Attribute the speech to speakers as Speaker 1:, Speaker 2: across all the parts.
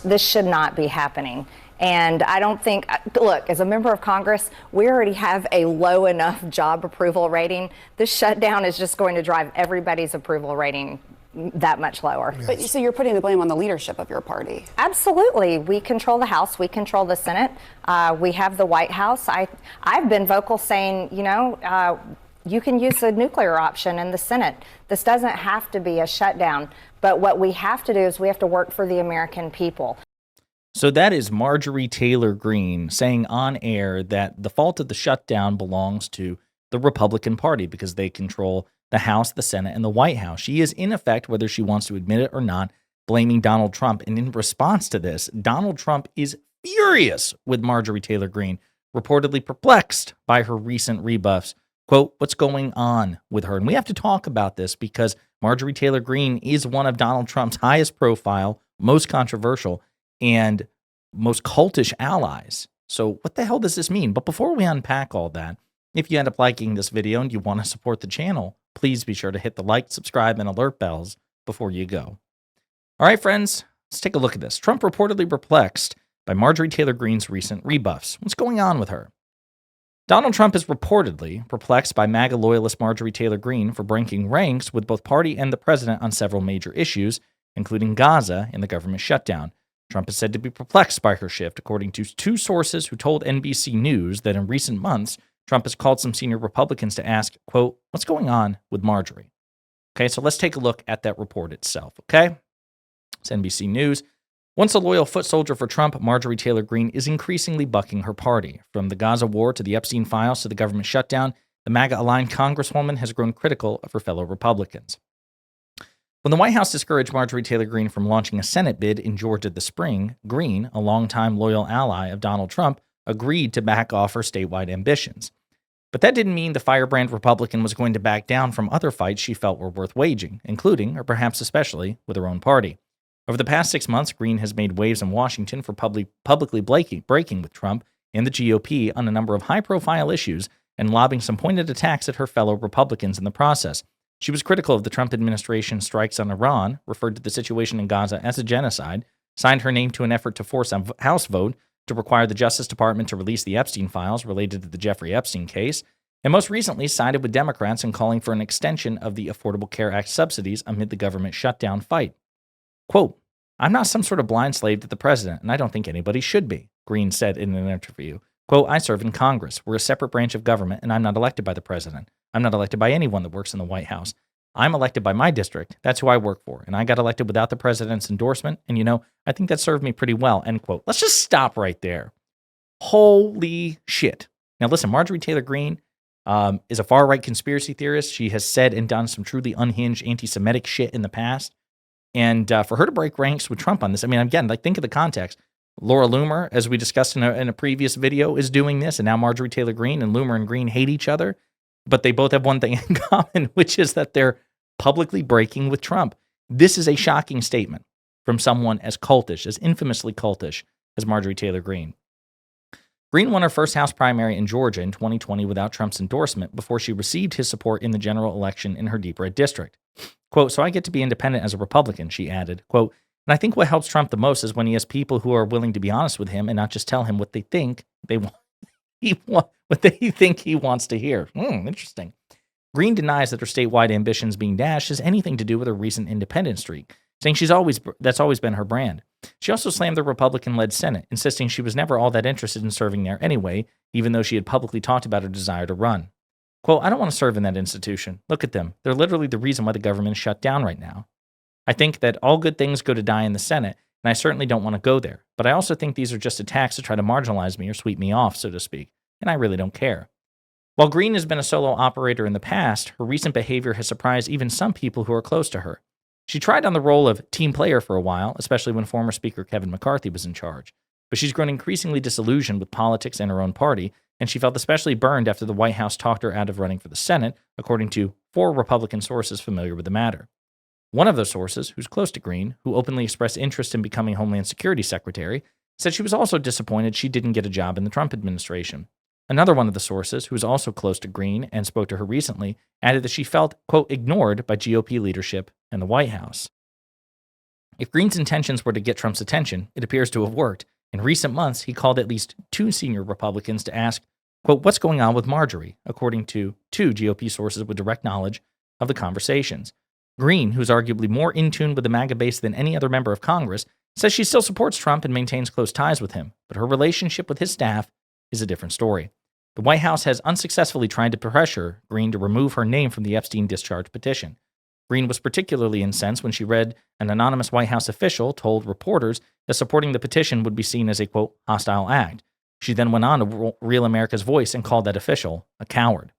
Speaker 1: This should not be happening. And I don't think, look, as a member of Congress, we already have a low enough job approval rating. This shutdown is just going to drive everybody's approval rating that much lower.
Speaker 2: Yes. But so you're putting the blame on the leadership of your party?
Speaker 1: Absolutely. We control the House. We control the Senate. We have the White House. I've been vocal saying, you can use the nuclear option in the Senate. This doesn't have to be a shutdown. But what we have to do is we have to work for the American people.
Speaker 3: So that is Marjorie Taylor Greene saying on air that the fault of the shutdown belongs to the Republican Party because they control the House, the Senate, and the White House. She is, in effect, whether she wants to admit it or not, blaming Donald Trump. And in response to this, Donald Trump is furious with Marjorie Taylor Greene, reportedly perplexed by her recent rebuffs. Quote, what's going on with her? And we have to talk about this because Marjorie Taylor Greene is one of Donald Trump's highest profile, most controversial, and most cultish allies. So what the hell does this mean? But before we unpack all that, if you end up liking this video and you want to support the channel, please be sure to hit the like, subscribe, and alert bells before you go. All right, friends, let's take a look at this. Trump reportedly perplexed by Marjorie Taylor Greene's recent rebuffs. What's going on with her? Donald Trump is reportedly perplexed by MAGA loyalist Marjorie Taylor Greene for breaking ranks with both party and the president on several major issues, including Gaza and the government shutdown. Trump is said to be perplexed by her shift, according to two sources who told NBC News that in recent months, Trump has called some senior Republicans to ask, quote, what's going on with Marjorie? Okay, so let's take a look at that report itself, okay? It's NBC News. Once a loyal foot soldier for Trump, Marjorie Taylor Greene is increasingly bucking her party. From the Gaza war to the Epstein files to the government shutdown, the MAGA-aligned congresswoman has grown critical of her fellow Republicans. When the White House discouraged Marjorie Taylor Greene from launching a Senate bid in Georgia this spring, Greene, a longtime loyal ally of Donald Trump, agreed to back off her statewide ambitions. But that didn't mean the firebrand Republican was going to back down from other fights she felt were worth waging, including, or perhaps especially, with her own party. Over the past 6 months, Greene has made waves in Washington for publicly breaking with Trump and the GOP on a number of high-profile issues and lobbing some pointed attacks at her fellow Republicans in the process. She was critical of the Trump administration's strikes on Iran, referred to the situation in Gaza as a genocide, signed her name to an effort to force a House vote to require the Justice Department to release the Epstein files related to the Jeffrey Epstein case, and most recently sided with Democrats in calling for an extension of the Affordable Care Act subsidies amid the government shutdown fight. Quote, I'm not some sort of blind slave to the president, and I don't think anybody should be, Greene said in an interview. Quote, I serve in Congress. We're a separate branch of government, and I'm not elected by the president. I'm not elected by anyone that works in the White House. I'm elected by my district. That's who I work for. And I got elected without the president's endorsement. And, I think that served me pretty well, end quote. Let's just stop right there. Holy shit. Now, listen, Marjorie Taylor Greene is a far-right conspiracy theorist. She has said and done some truly unhinged anti-Semitic shit in the past. And for her to break ranks with Trump on this, I mean, again, think of the context. Laura Loomer, as we discussed in a previous video, is doing this. And now Marjorie Taylor Greene and Loomer and Greene hate each other. But they both have one thing in common, which is that they're publicly breaking with Trump. This is a shocking statement from someone as cultish, as infamously cultish as Marjorie Taylor Greene. Greene won her first House primary in Georgia in 2020 without Trump's endorsement before she received his support in the general election in her deep red district. Quote, so I get to be independent as a Republican, she added. Quote, and I think what helps Trump the most is when he has people who are willing to be honest with him and not just tell him what they think they want. What they think he wants to hear. Interesting. Greene denies that her statewide ambitions being dashed has anything to do with her recent independent streak, saying that's always been her brand. She also slammed the Republican-led Senate, insisting she was never all that interested in serving there anyway, even though she had publicly talked about her desire to run. Quote, I don't want to serve in that institution. Look at them. They're literally the reason why the government is shut down right now. I think that all good things go to die in the Senate, and I certainly don't want to go there. But I also think these are just attacks to try to marginalize me or sweep me off, so to speak. And I really don't care. While Greene has been a solo operator in the past, her recent behavior has surprised even some people who are close to her. She tried on the role of team player for a while, especially when former Speaker Kevin McCarthy was in charge. But she's grown increasingly disillusioned with politics and her own party, and she felt especially burned after the White House talked her out of running for the Senate, according to 4 Republican sources familiar with the matter. One of those sources, who's close to Greene, who openly expressed interest in becoming Homeland Security Secretary, said she was also disappointed she didn't get a job in the Trump administration. Another one of the sources, who is also close to Greene and spoke to her recently, added that she felt, quote, ignored by GOP leadership and the White House. If Greene's intentions were to get Trump's attention, it appears to have worked. In recent months, he called at least 2 senior Republicans to ask, quote, what's going on with Marjorie, according to 2 GOP sources with direct knowledge of the conversations. Greene, who's arguably more in tune with the MAGA base than any other member of Congress, says she still supports Trump and maintains close ties with him, but her relationship with his staff is a different story. The White House has unsuccessfully tried to pressure Greene to remove her name from the Epstein discharge petition. Greene was particularly incensed when she read an anonymous White House official told reporters that supporting the petition would be seen as a, quote, hostile act. She then went on to Real America's Voice and called that official a coward.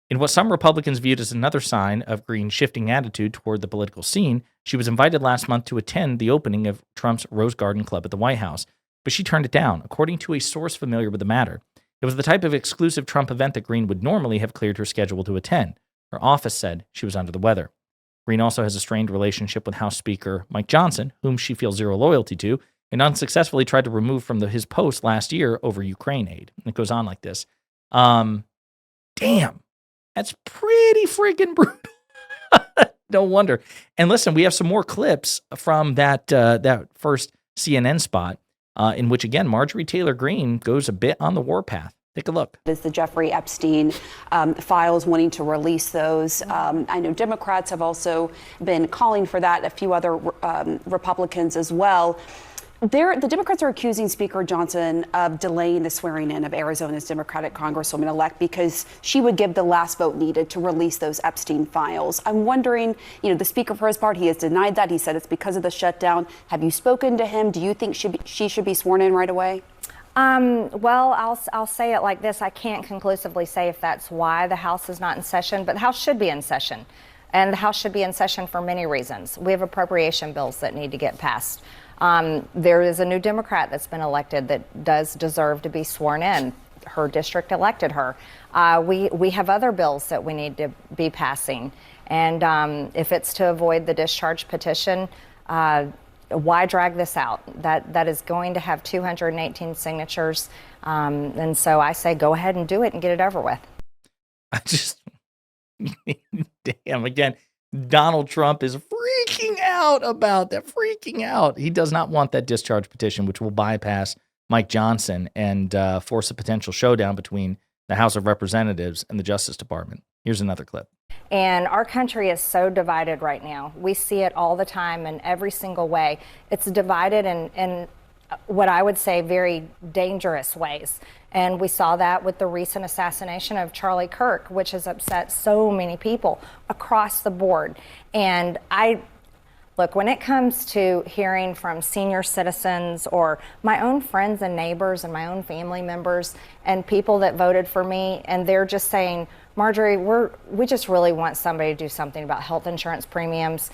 Speaker 3: In what some Republicans viewed as another sign of Greene's shifting attitude toward the political scene, she was invited last month to attend the opening of Trump's Rose Garden Club at the White House, but she turned it down, according to a source familiar with the matter. It was the type of exclusive Trump event that Greene would normally have cleared her schedule to attend. Her office said she was under the weather. Greene also has a strained relationship with House Speaker Mike Johnson, whom she feels zero loyalty to, and unsuccessfully tried to remove from his post last year over Ukraine aid. And it goes on like this. Damn. That's pretty freaking brutal. No wonder. And listen, we have some more clips from that first CNN spot in which, again, Marjorie Taylor Greene goes a bit on the warpath. Take a look.
Speaker 2: Is the Jeffrey Epstein files, wanting to release those. I know Democrats have also been calling for that, a few other Republicans as well. The Democrats are accusing Speaker Johnson of delaying the swearing in of Arizona's Democratic Congresswoman-elect because she would give the last vote needed to release those Epstein files. I'm wondering, the Speaker, for his part, he has denied that. He said it's because of the shutdown. Have you spoken to him? Do you think she should be sworn in right away?
Speaker 1: Well, I'll say it like this. I can't conclusively say if that's why the House is not in session, but the House should be in session. And the House should be in session for many reasons. We have appropriation bills that need to get passed. There is a new Democrat that's been elected that does deserve to be sworn in. Her district elected her. We have other bills that we need to be passing. And if it's to avoid the discharge petition, why drag this out? That is going to have 218 signatures. And so I say go ahead and do it and get it over with.
Speaker 3: I just, damn, again, Donald Trump is freaking out about that, freaking out. He does not want that discharge petition, which will bypass Mike Johnson and force a potential showdown between the House of Representatives and the Justice Department. Here's another clip.
Speaker 1: And our country is so divided right now. We see it all the time in every single way. It's divided in what I would say very dangerous ways. And we saw that with the recent assassination of Charlie Kirk, which has upset so many people across the board. And look, when it comes to hearing from senior citizens or my own friends and neighbors and my own family members and people that voted for me, and they're just saying, Marjorie, we just really want somebody to do something about health insurance premiums.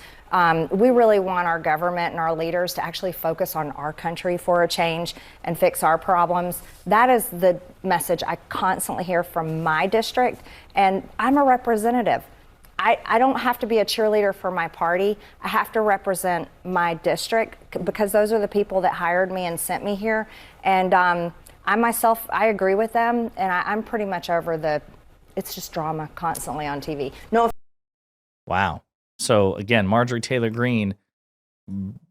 Speaker 1: We really want our government and our leaders to actually focus on our country for a change and fix our problems. That is the message I constantly hear from my district, and I'm a representative. I don't have to be a cheerleader for my party. I have to represent my district because those are the people that hired me and sent me here. And I myself, I agree with them, and I'm pretty much over it's just drama constantly on TV. No.
Speaker 3: Wow. So again, Marjorie Taylor Greene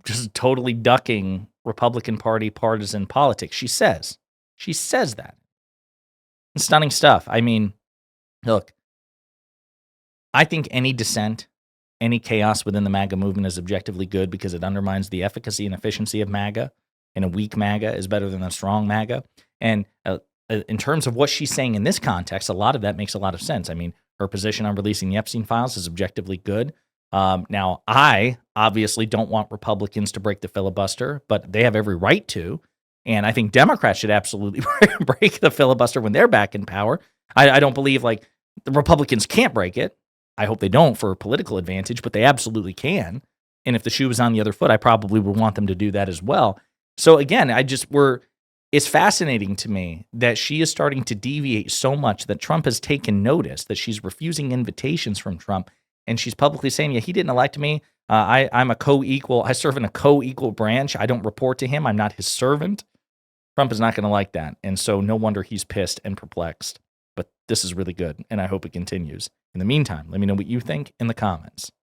Speaker 3: just totally ducking Republican Party partisan politics. She says that. Stunning stuff. I mean, look, I think any dissent, any chaos within the MAGA movement is objectively good because it undermines the efficacy and efficiency of MAGA, and a weak MAGA is better than a strong MAGA. And in terms of what she's saying in this context, a lot of that makes a lot of sense. I mean, her position on releasing the Epstein files is objectively good. Now, I obviously don't want Republicans to break the filibuster, but they have every right to. And I think Democrats should absolutely break the filibuster when they're back in power. I don't believe the Republicans can't break it. I hope they don't for political advantage, but they absolutely can. And if the shoe was on the other foot, I probably would want them to do that as well. So again, it's fascinating to me that she is starting to deviate so much that Trump has taken notice, that she's refusing invitations from Trump. And she's publicly saying, yeah, he didn't elect me. I'm a co-equal. I serve in a co-equal branch. I don't report to him. I'm not his servant. Trump is not going to like that. And so no wonder he's pissed and perplexed. But this is really good, and I hope it continues. In the meantime, let me know what you think in the comments.